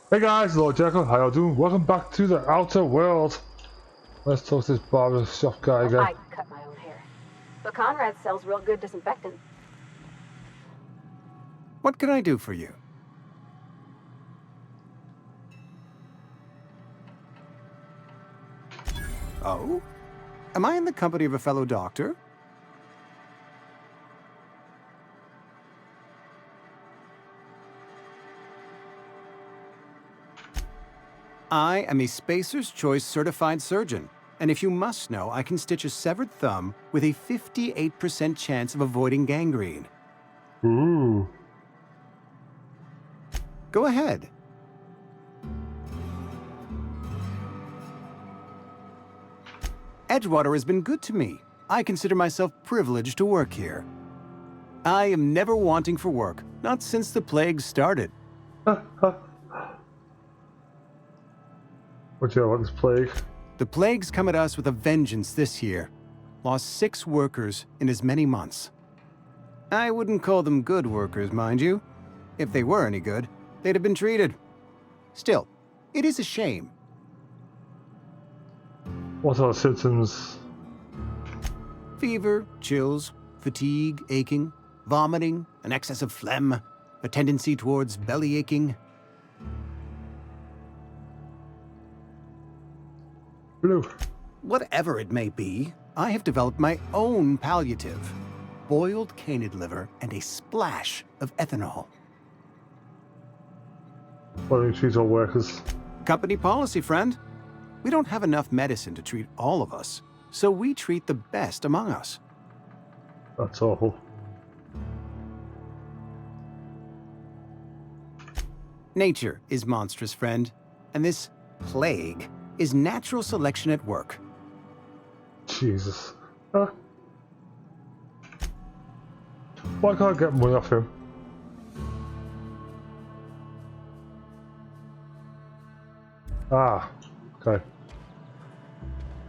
Hey guys, Lord Jerikho, how y'all doing? Welcome back to the outer world. Let's talk to this barber shop guy Well, again. I cut my own hair. But Conrad sells real good disinfectant. What can I do for you? Oh? Am I in the company of a fellow doctor? I am a Spacer's Choice certified surgeon, and if you must know, I can stitch a severed thumb with a 58% chance of avoiding gangrene. Ooh. Go ahead. Edgewater has been good to me. I consider myself privileged to work here. I am never wanting for work, not since the plague started. What you know about this plague? The plague's come at us with a vengeance this year. Lost 6 workers in as many months. I wouldn't call them good workers, mind you. If they were any good, they'd have been treated. Still, it is a shame. What are the symptoms? Fever, chills, fatigue, aching, vomiting, an excess of phlegm, a tendency towards belly aching. Blue. Whatever it may be, I have developed my own palliative. Boiled canid liver and a splash of ethanol. Why don't you treat all workers? Company policy, friend. We don't have enough medicine to treat all of us, so we treat the best among us. That's awful. Nature is monstrous, friend, and this plague is natural selection at work. Jesus. Why can't I get money off him? Ah, okay.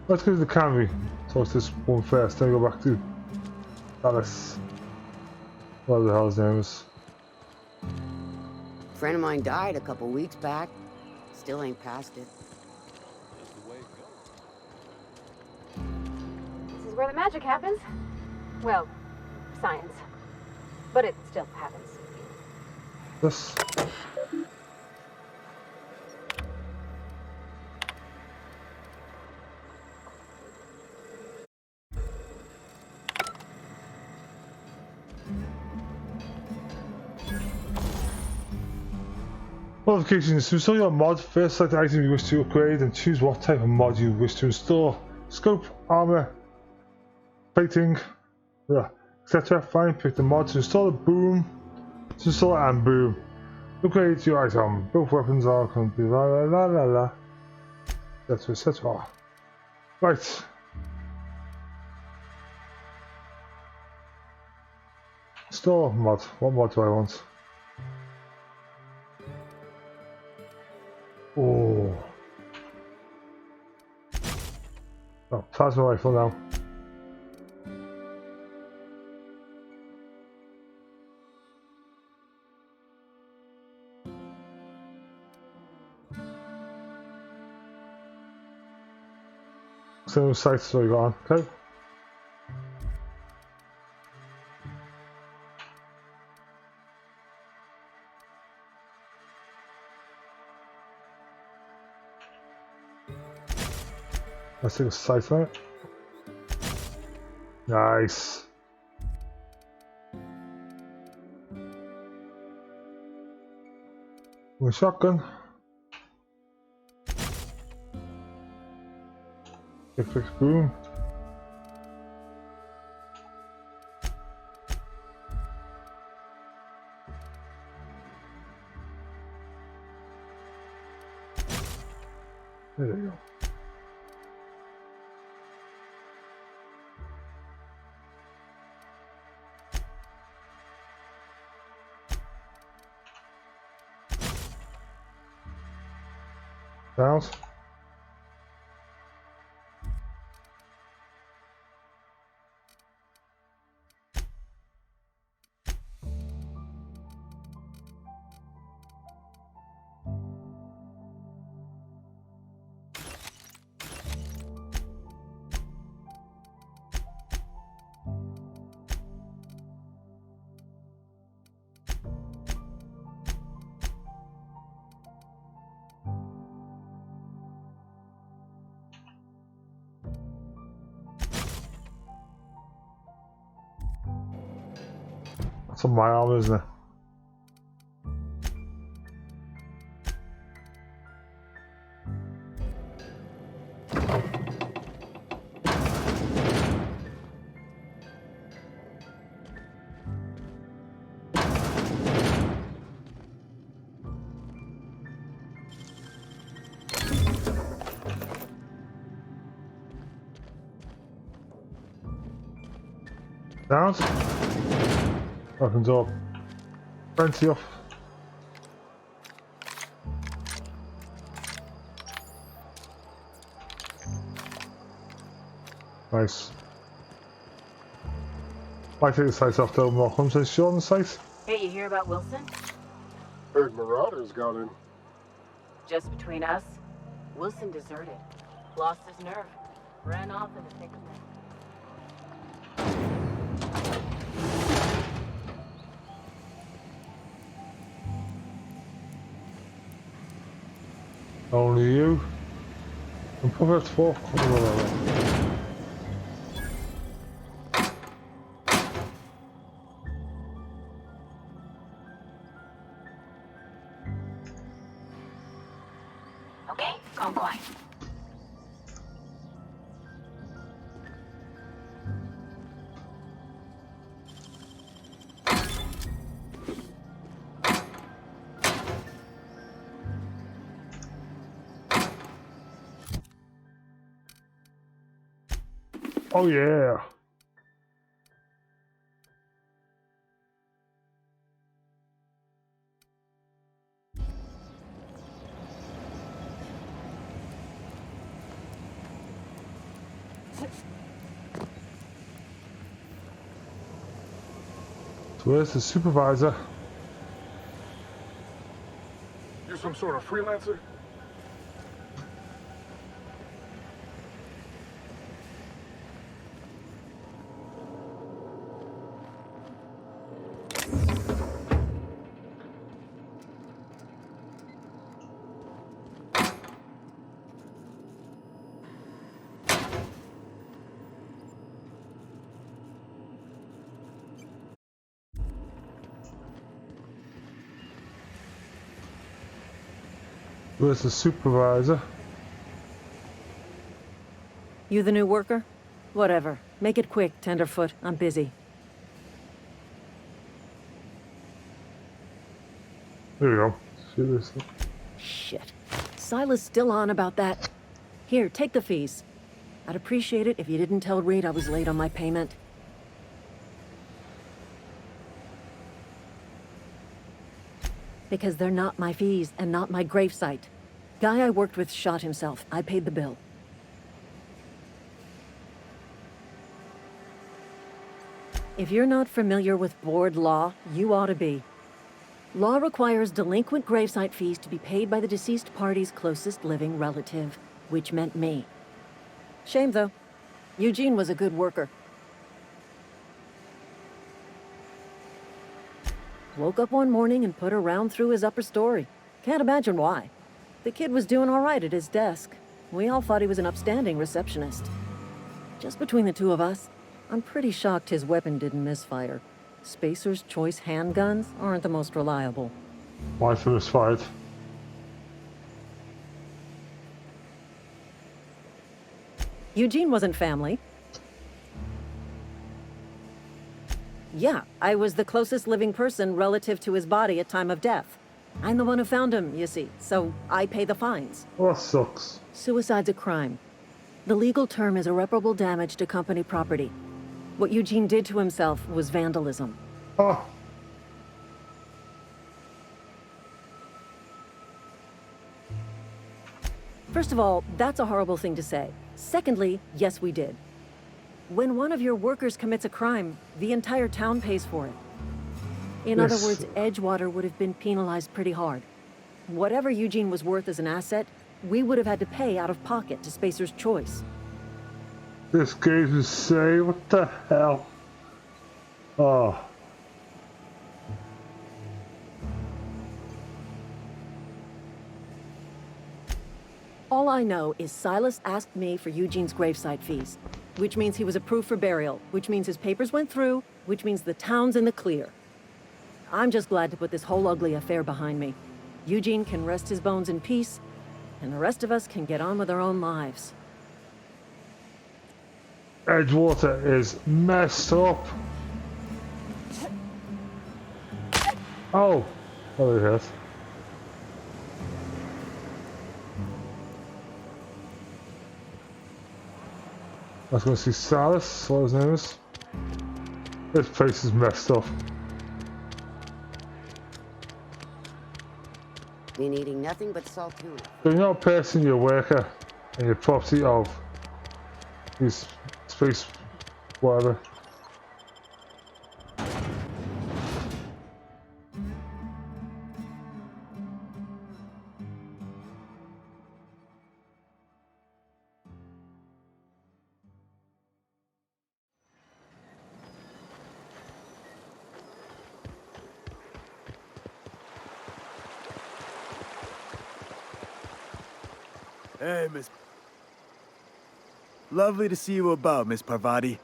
Let's go to the cannery. Talk to this one first, then go back to Alice. What the hell his name is? A friend of mine died a couple weeks back. Still ain't past it. This is where the magic happens. Well, science. But it still happens. This. Modifications. To install your mod, first select the item you wish to upgrade and choose what type of mod you wish to install. Scope, armor, plating, etc. Fine, pick the mod to install a boom. To install it and boom. Upgrade your item. Both weapons are complete. La la la la la. Etc. etc. Right. Install mod. What mod do I want? Oh. Oh, plasma rifle now. Same sights we got on. Okay. Let's take a sight on it. Nice. One shotgun. Click, boom. There you go. Sounds. That's on my armor, isn't it? Down. Opens up. Plenty up. Nice. Might take the sights off though, more comes short on the sight. Hey, you hear about Wilson? Heard Marauders got in. Just between us, Wilson deserted. Lost his nerve. Ran off in the thick of it. Only you. I'm probably at 4. Okay, gone quiet. Oh yeah. So where's the supervisor? You some sort of freelancer? Where's the supervisor? You the new worker? Whatever. Make it quick, Tenderfoot. I'm busy. There we go. See this? Shit. Silas still on about that. Here, take the fees. I'd appreciate it if you didn't tell Reed I was late on my payment. Because they're not my fees and not my gravesite. Guy I worked with shot himself. I paid the bill. If you're not familiar with board law, you ought to be. Law requires delinquent gravesite fees to be paid by the deceased party's closest living relative, which meant me. Shame, though. Eugene was a good worker. Woke up one morning and put a round through his upper story. Can't imagine why. The kid was doing all right at his desk. We all thought he was an upstanding receptionist. Just between the two of us, I'm pretty shocked his weapon didn't misfire. Spacer's Choice handguns aren't the most reliable. Why for this fight? Eugene wasn't family. Yeah, I was the closest living person relative to his body at time of death. I'm the one who found him, you see, so I pay the fines. Well, that sucks. Suicide's a crime. The legal term is irreparable damage to company property. What Eugene did to himself was vandalism. Oh. First of all, that's a horrible thing to say. Secondly, yes, we did. When one of your workers commits a crime, the entire town pays for it. In other words, Edgewater would have been penalized pretty hard. Whatever Eugene was worth as an asset, we would have had to pay out of pocket to Spacer's Choice. This game's insane. What the hell? Oh. All I know is Silas asked me for Eugene's gravesite fees, which means he was approved for burial, which means his papers went through, which means the town's in the clear. I'm just glad to put this whole ugly affair behind me. Eugene can rest his bones in peace, and the rest of us can get on with our own lives. Edgewater is messed up. Oh, there it is. I was going to see Silas, what his name is. This place is messed up. Been eating nothing but salt tuna. So you're not placing your worker in your property of these space, whatever. Hey, Miss... Lovely to see you about, Miss Parvati.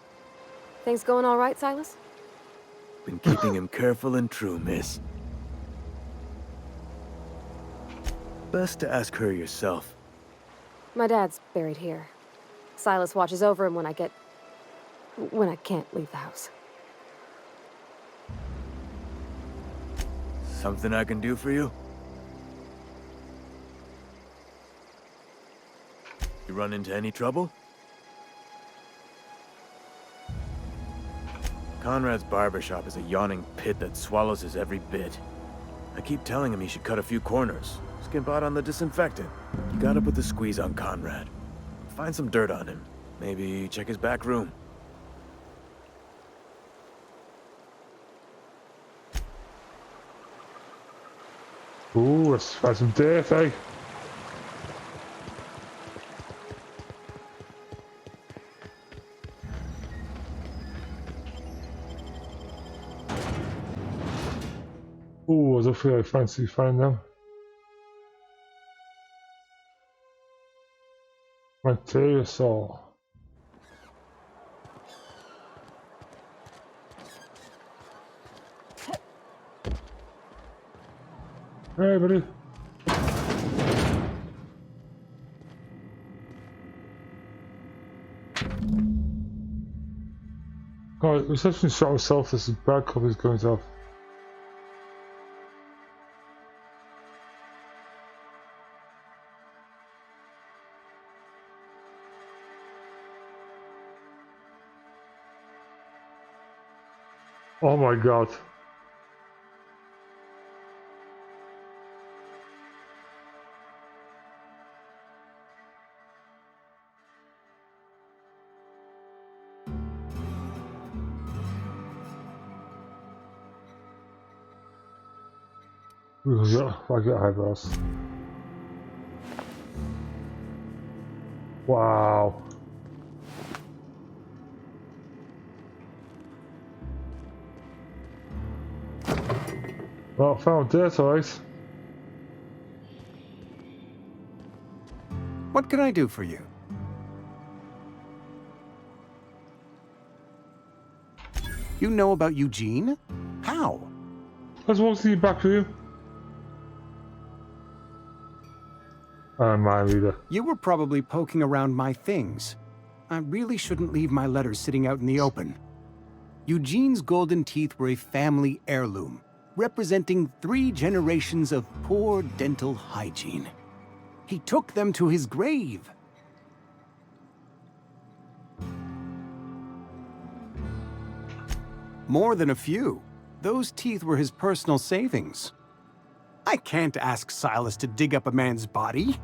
Things going all right, Silas? Been keeping him careful and true, miss. Best to ask her yourself. My dad's buried here. Silas watches over him when I can't leave the house. Something I can do for you? You run into any trouble? Conrad's barbershop is a yawning pit that swallows his every bit. I keep telling him he should cut a few corners. Skimp out on the disinfectant. You gotta put the squeeze on Conrad. Find some dirt on him. Maybe check his back room. Ooh, let's find some dirt, eh? Ooh, I don't feel I fancy finding them. Pterosaur. Hey, buddy. God, reception shot himself. This is bad cover is going to have. Oh my god. I get eyebrows. Wow. Well, found dirt, alright. What can I do for you? You know about Eugene? How? I just want to see you back with you. Mind reader. You were probably poking around my things. I really shouldn't leave my letters sitting out in the open. Eugene's golden teeth were a family heirloom, representing 3 generations of poor dental hygiene. He took them to his grave. More than a few. Those teeth were his personal savings. I can't ask Silas to dig up a man's body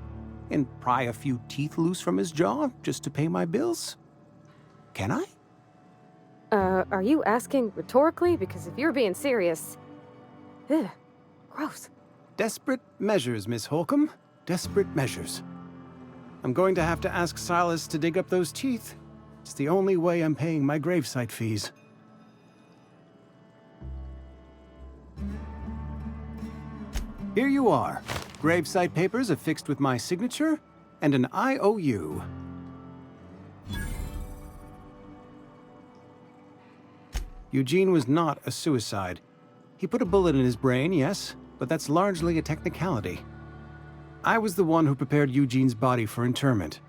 and pry a few teeth loose from his jaw just to pay my bills. Can I? Are you asking rhetorically? Because if you're being serious... Ugh, gross. Desperate measures, Miss Holcomb. Desperate measures. I'm going to have to ask Silas to dig up those teeth. It's the only way I'm paying my gravesite fees. Here you are. Gravesite papers affixed with my signature and an IOU. Eugene was not a suicide. He put a bullet in his brain, yes, but that's largely a technicality. I was the one who prepared Eugene's body for interment.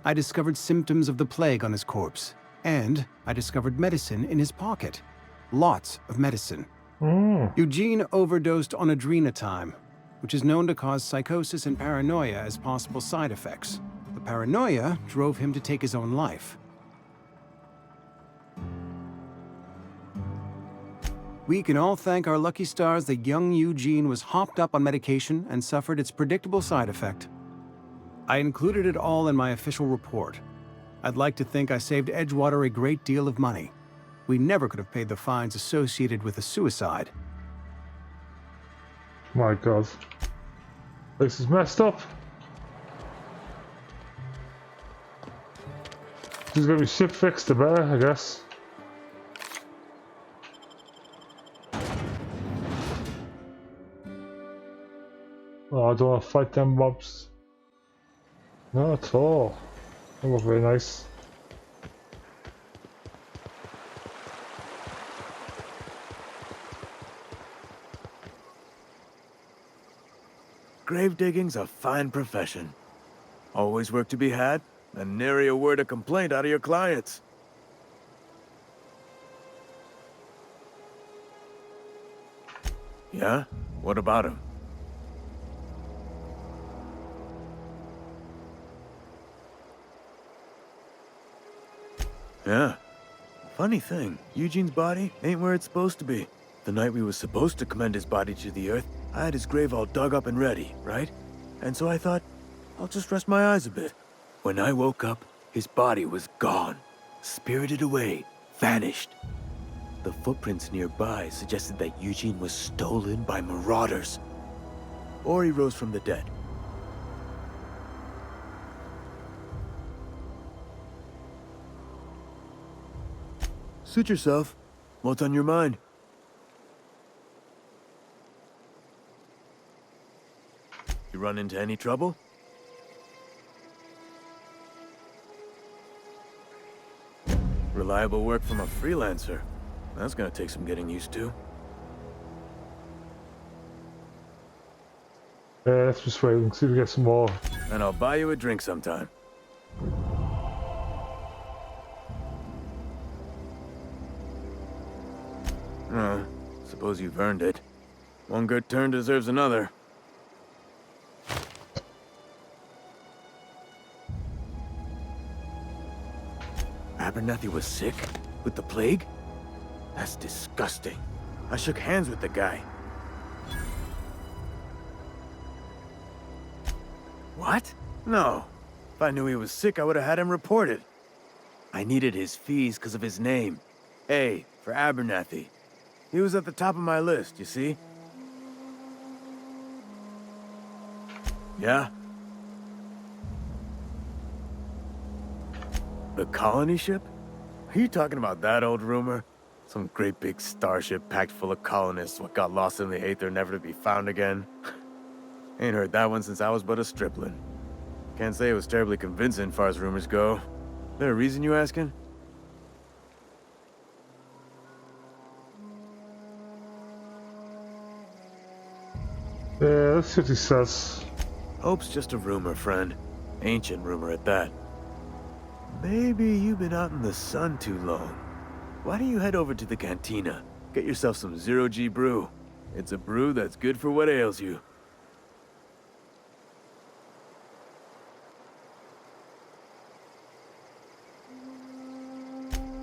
I discovered symptoms of the plague on his corpse, and I discovered medicine in his pocket. Lots of medicine. Eugene overdosed on adrenatime, which is known to cause psychosis and paranoia as possible side effects. The paranoia drove him to take his own life. We can all thank our lucky stars that young Eugene was hopped up on medication and suffered its predictable side effect. I included it all in my official report. I'd like to think I saved Edgewater a great deal of money. We never could have paid the fines associated with a suicide. My God. This is messed up. She's gonna be ship fixed the better, I guess. Oh, I don't want to fight them mobs. Not at all. They look very nice. Grave digging's a fine profession. Always work to be had, and nary a word of complaint out of your clients. Yeah? What about him? Yeah. Funny thing, Eugene's body ain't where it's supposed to be. The night we was supposed to commend his body to the earth, I had his grave all dug up and ready, right? And so I thought, I'll just rest my eyes a bit. When I woke up, his body was gone. Spirited away, vanished. The footprints nearby suggested that Eugene was stolen by marauders. Or he rose from the dead. Suit yourself. What's on your mind? You run into any trouble? Reliable work from a freelancer. That's gonna take some getting used to. Let's just wait and see if we get some more. And I'll buy you a drink sometime. Suppose you've earned it. One good turn deserves another. Abernathy was sick? With the plague? That's disgusting. I shook hands with the guy. What? No. If I knew he was sick, I would have had him reported. I needed his fees because of his name. A, for Abernathy. He was at the top of my list, you see? Yeah? The colony ship? Are you talking about that old rumor? Some great big starship packed full of colonists what got lost in the aether never to be found again? Ain't heard that one since I was but a stripling. Can't say it was terribly convincing far as rumors go. There a reason you asking? Yeah, let's see what he says. Hope's just a rumor, friend. Ancient rumor at that. Maybe you've been out in the sun too long. Why don't you head over to the cantina? Get yourself some zero-G brew. It's a brew that's good for what ails you.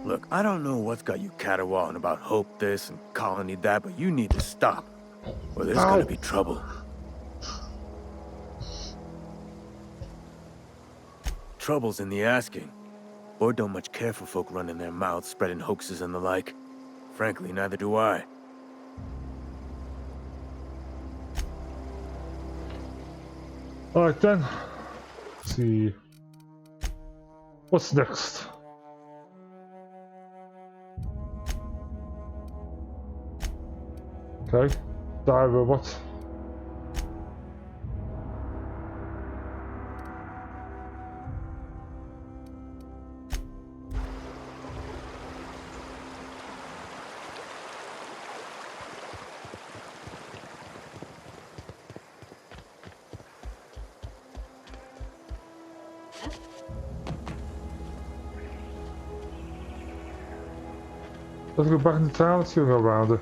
Look, I don't know what's got you caterwauling about Hope this and Colony that, but you need to stop. Or there's gonna be trouble. Trouble's in the asking. Or don't much care for folk running their mouths, spreading hoaxes and the like. Frankly, neither do I. Alright then. Let's see. What's next? Okay. Die robot. Let's go back into town and see what's around it.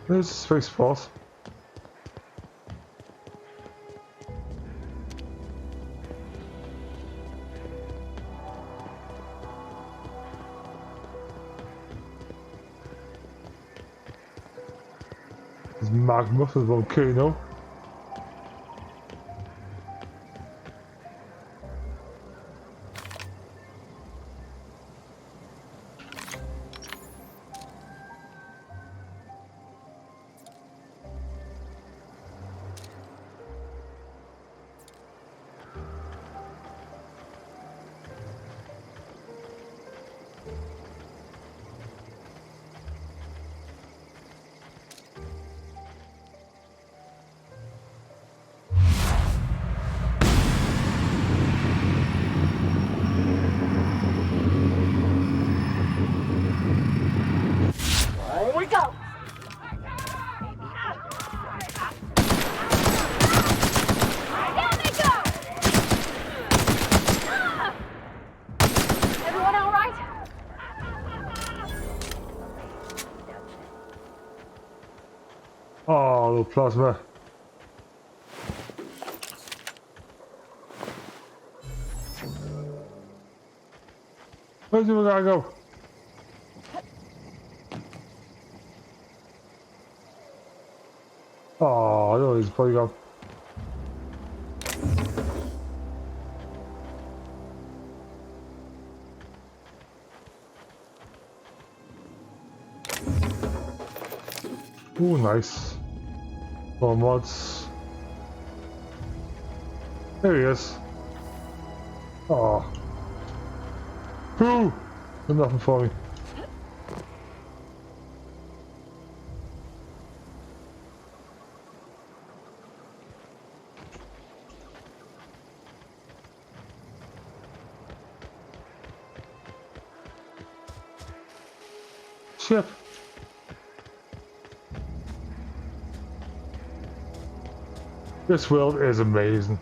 There's a space spot. There's magma, there's a volcano. Oh, little plasma. Where do we gotta go? Oh, I know he's probably gone. Ooh, nice. More mods. There he is. Oh. Ooh! There's nothing for me. Ship. This world is amazing.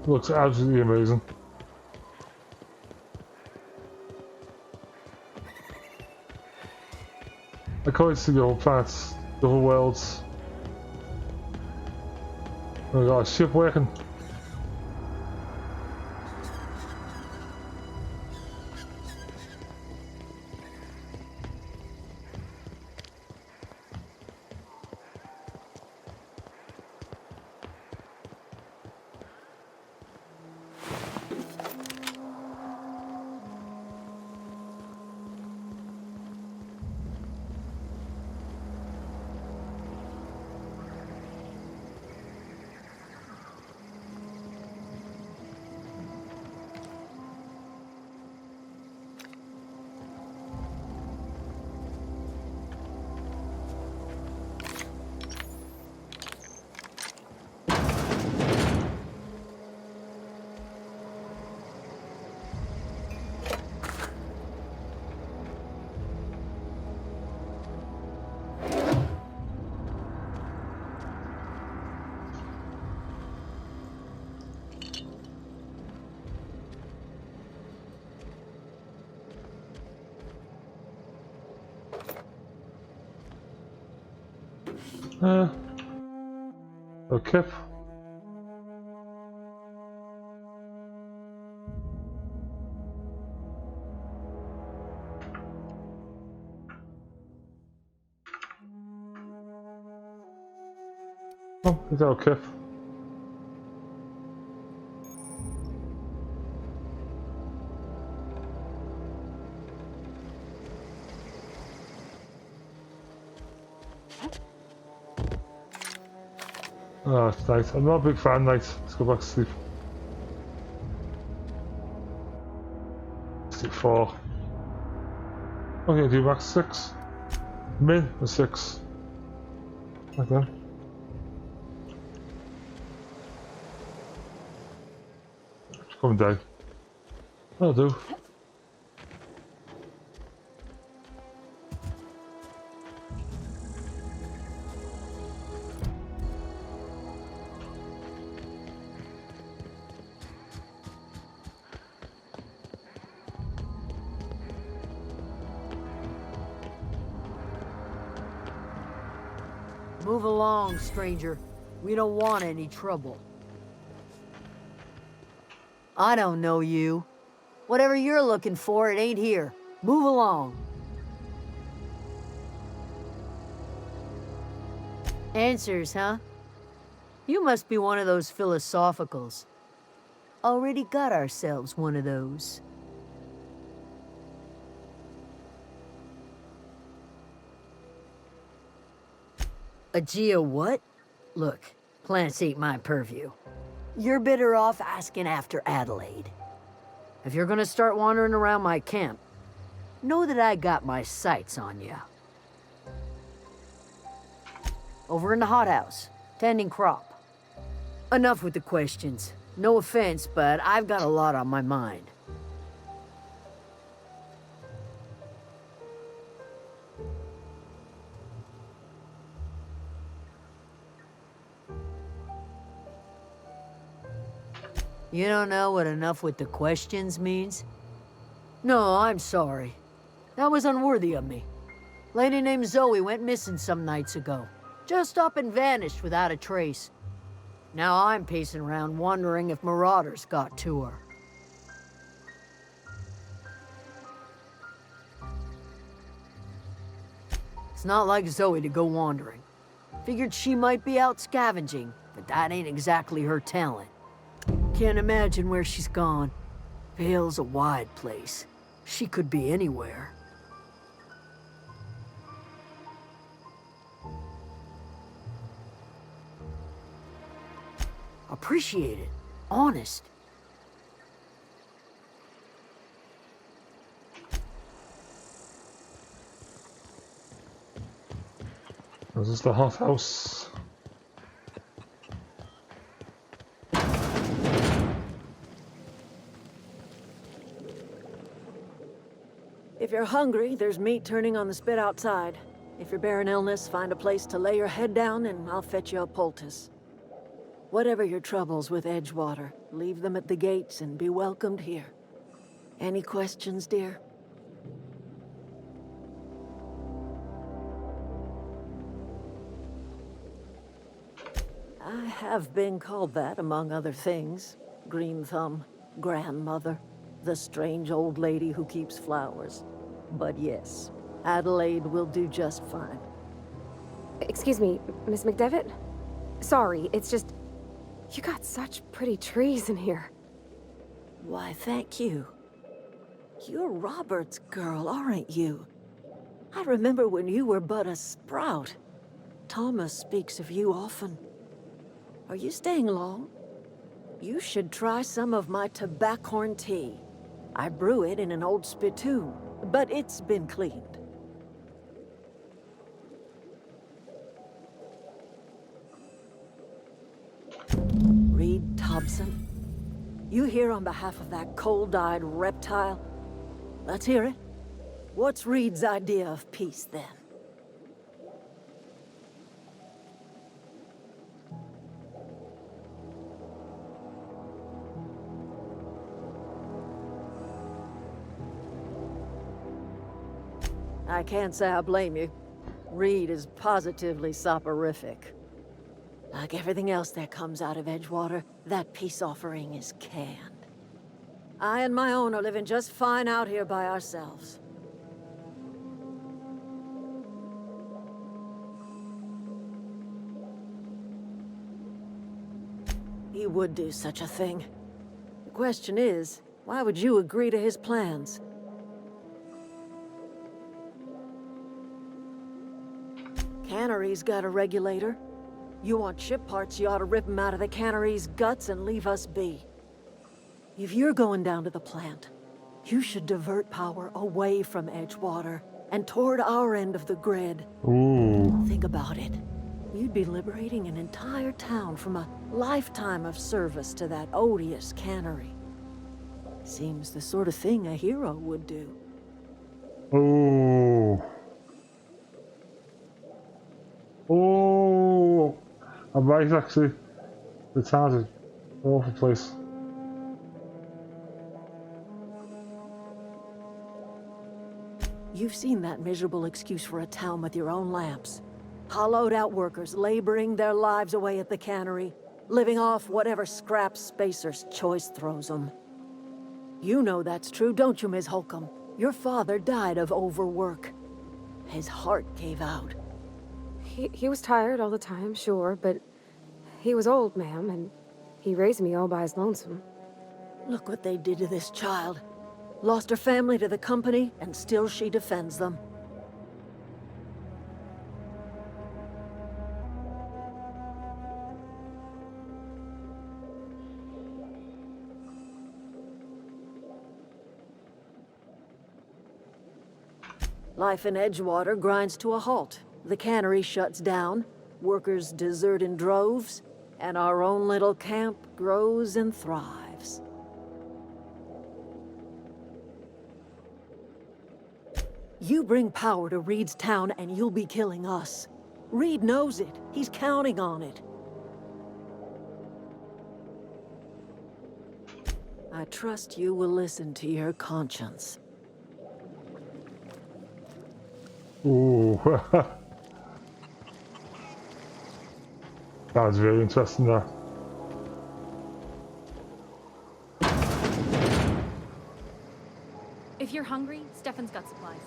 Looks absolutely amazing. I can't wait to see the whole planets, the whole worlds. Oh my god, ship working. Okay. Oh, it's okay. Oh, it's night. I'm not a big fan night. Let's go back to sleep. Sleep 4. Okay, do max 6. Min is 6. Like that. Coming down. That'll do. Move along, stranger. We don't want any trouble. I don't know you. Whatever you're looking for, it ain't here. Move along. Answers, huh? You must be one of those philosophicals. Already got ourselves one of those. A geo what? Look, plants ain't my purview. You're better off asking after Adelaide. If you're gonna start wandering around my camp, know that I got my sights on you. Over in the hothouse, tending crop. Enough with the questions. No offense, but I've got a lot on my mind. You don't know what enough with the questions means? No, I'm sorry. That was unworthy of me. Lady named Zoe went missing some nights ago. Just up and vanished without a trace. Now I'm pacing around wondering if marauders got to her. It's not like Zoe to go wandering. Figured she might be out scavenging, but that ain't exactly her talent. Can't imagine where she's gone. Vale's a wide place. She could be anywhere. Appreciate it. Honest. This is the hothouse. If you're hungry, there's meat turning on the spit outside. If you're bearing illness, find a place to lay your head down and I'll fetch you a poultice. Whatever your troubles with Edgewater, leave them at the gates and be welcomed here. Any questions, dear? I have been called that, among other things. Green Thumb, grandmother, the strange old lady who keeps flowers. But yes, Adelaide will do just fine. Excuse me, Miss McDevitt? Sorry, it's just... You got such pretty trees in here. Why, thank you. You're Robert's girl, aren't you? I remember when you were but a sprout. Thomas speaks of you often. Are you staying long? You should try some of my tobaccorn tea. I brew it in an old spittoon, but it's been cleaned. Reed Thompson? You here on behalf of that cold-eyed reptile? Let's hear it. What's Reed's idea of peace, then? I can't say I blame you. Reed is positively soporific. Like everything else that comes out of Edgewater, that peace offering is canned. I and my own are living just fine out here by ourselves. He would do such a thing. The question is, why would you agree to his plans? Cannery's got a regulator. You want ship parts, you ought to rip 'em out of the cannery's guts and leave us be. If you're going down to the plant, you should divert power away from Edgewater and toward our end of the grid. Ooh. Think about it. You'd be liberating an entire town from a lifetime of service to that odious cannery. Seems the sort of thing a hero would do. Oh. Oh. I'm right, actually. The town's an awful place. You've seen that miserable excuse for a town with your own lamps. Hollowed out workers laboring their lives away at the cannery, living off whatever scrap Spacer's choice throws them. You know that's true, don't you, Ms. Holcomb? Your father died of overwork. His heart gave out. He was tired all the time, sure, but he was old, ma'am, and he raised me all by his lonesome. Look what they did to this child. Lost her family to the company, and still she defends them. Life in Edgewater grinds to a halt. The cannery shuts down, workers desert in droves, and our own little camp grows and thrives. You bring power to Reed's town and you'll be killing us. Reed knows it. He's counting on it. I trust you will listen to your conscience. Ooh. That was very interesting, that. If you're hungry, Stefan's got supplies.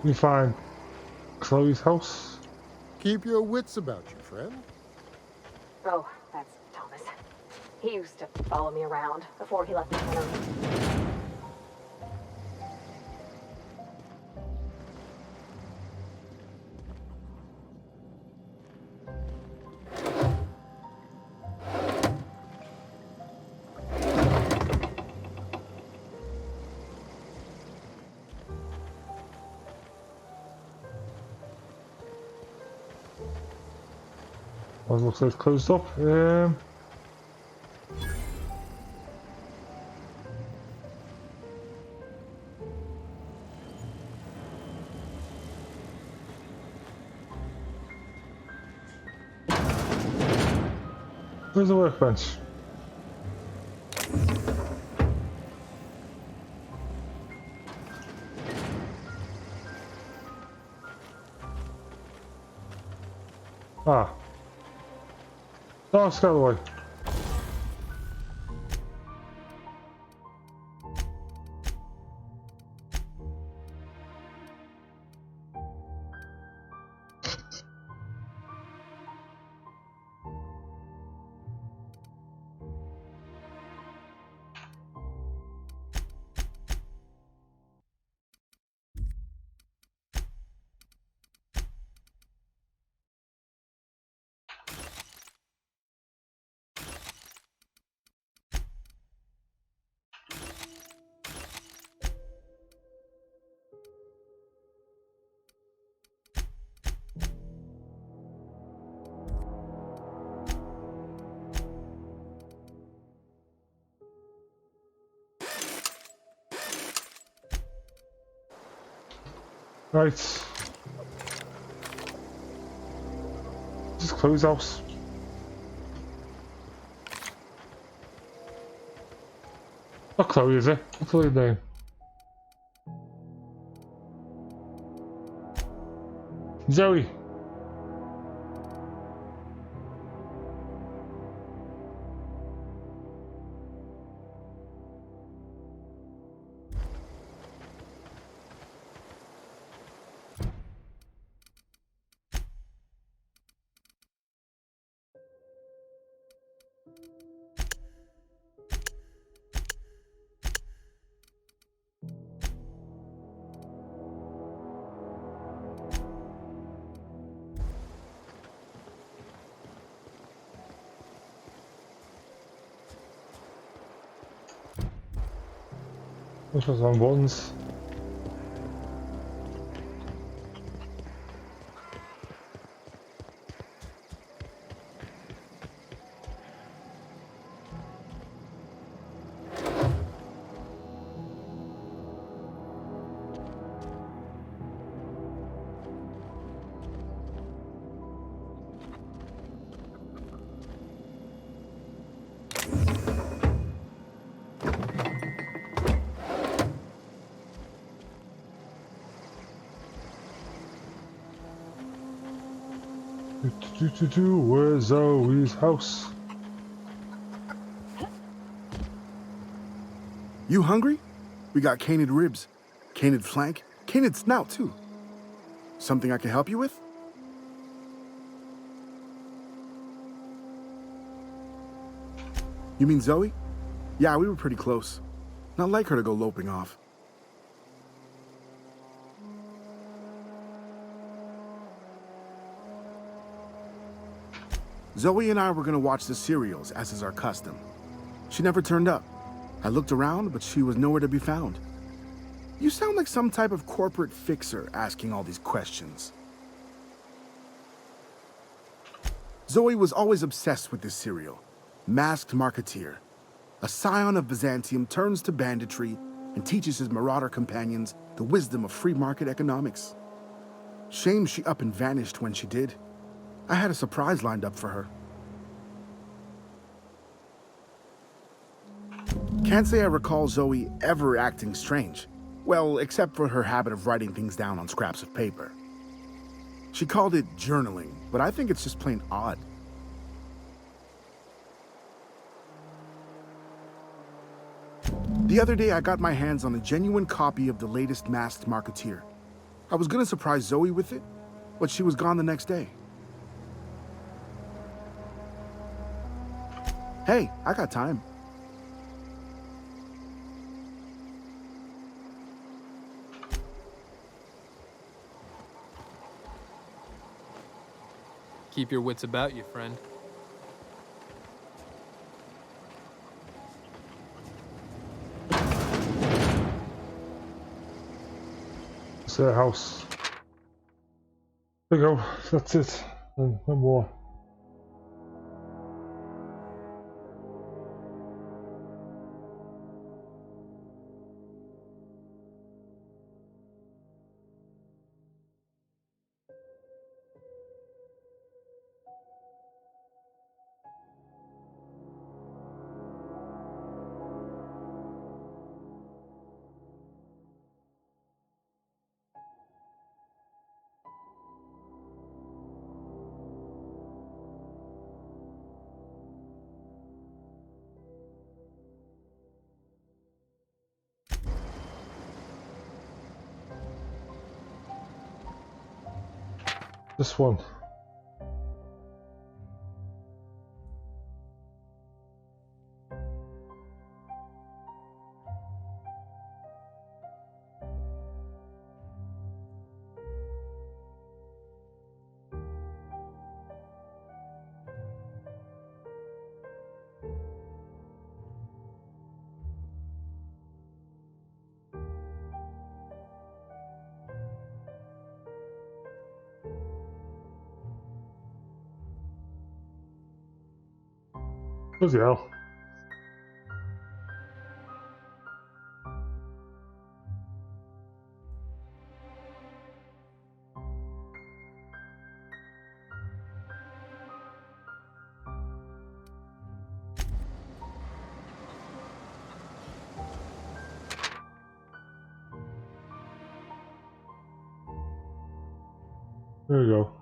You find Chloe's house? Keep your wits about you, friend. Oh, that's Thomas. He used to follow me around before he left the cannery. Well, looks like it's closed up. Where's the workbench? Ah. Oh, it's got away. Right. Just close house. Not Chloe, is it? What's her name? Zoe. Which was on buttons. Where's Zoe's house? You hungry? We got canid ribs, canid flank, canid snout too. Something I can help you with? You mean Zoe? Yeah, we were pretty close. Not like her to go loping off. Zoe and I were gonna watch the serials, as is our custom. She never turned up. I looked around, but she was nowhere to be found. You sound like some type of corporate fixer asking all these questions. Zoe was always obsessed with this serial. Masked Marketeer. A scion of Byzantium turns to banditry and teaches his marauder companions the wisdom of free market economics. Shame she up and vanished when she did. I had a surprise lined up for her. Can't say I recall Zoe ever acting strange. Well, except for her habit of writing things down on scraps of paper. She called it journaling, but I think it's just plain odd. The other day, I got my hands on a genuine copy of the latest Masked Marketeer. I was gonna surprise Zoe with it, but she was gone the next day. Hey, I got time. Keep your wits about you, friend. It's their house. There we go. That's it. No more. This one. Bloody hell. There we go.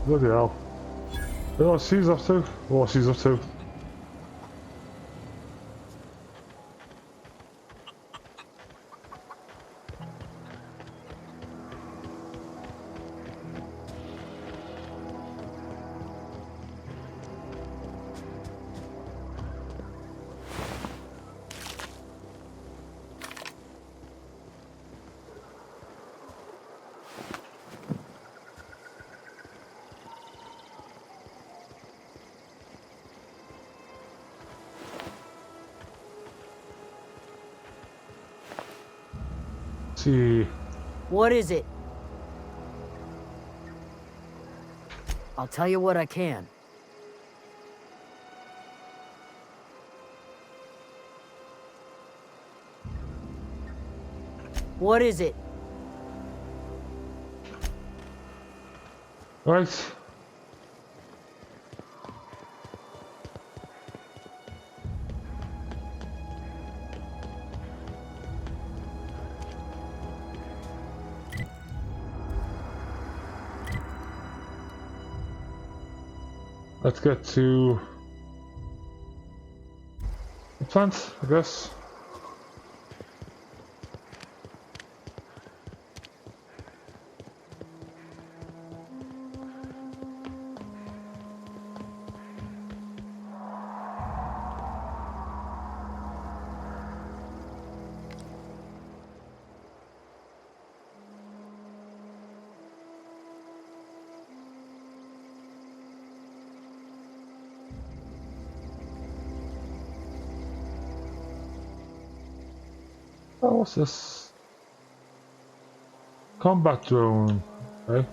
Bloody hell. Oh, she's up to. Oh, she's up to. See. What is it? I'll tell you what I can. What is it? Right. Let's get to the plant, I guess. Oh, what's this? Combat drone. Okay.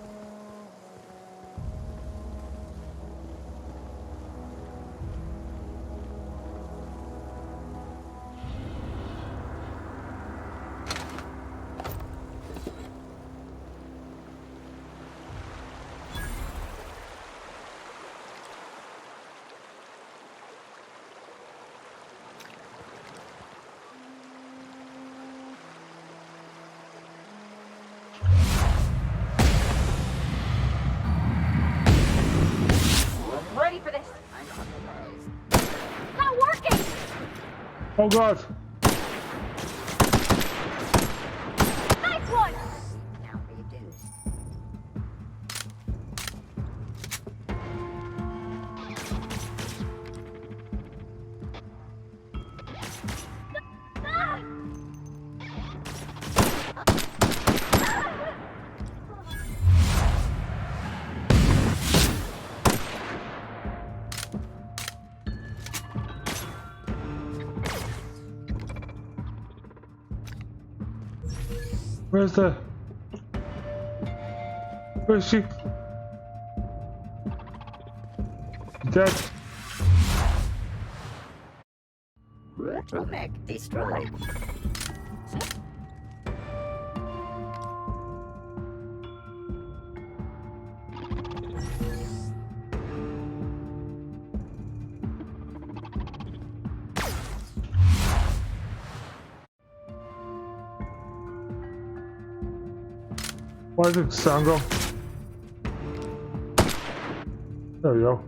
Ready for this. Not working. Oh god! Nice one. Now reduced. Where's the... Where's she? Dead. Retromech destroyed. Why did the sound go? There we go.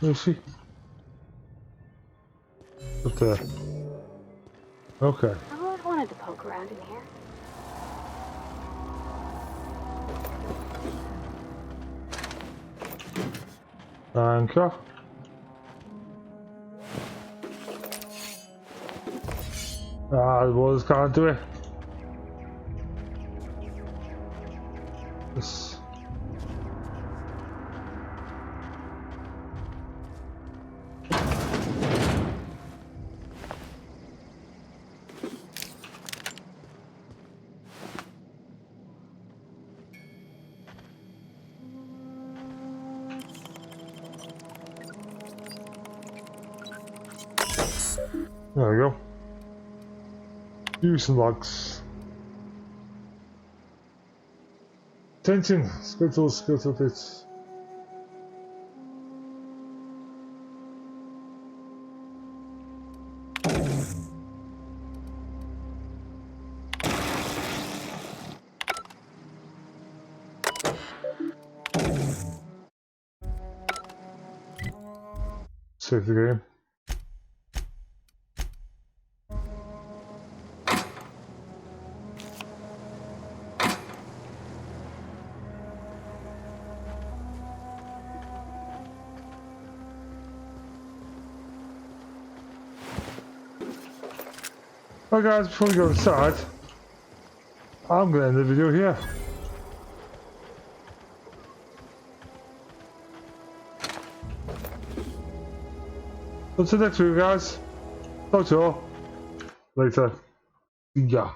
Where is she? Up there. Okay. I've always wanted to poke around in here. Anchor. Ah, the walls can't do it. This. There we go. Use some logs. Attention, skill updates. Save the game. Well guys, before we go inside, I'm going to end the video here. Until next video guys, talk to you all later. Yeah.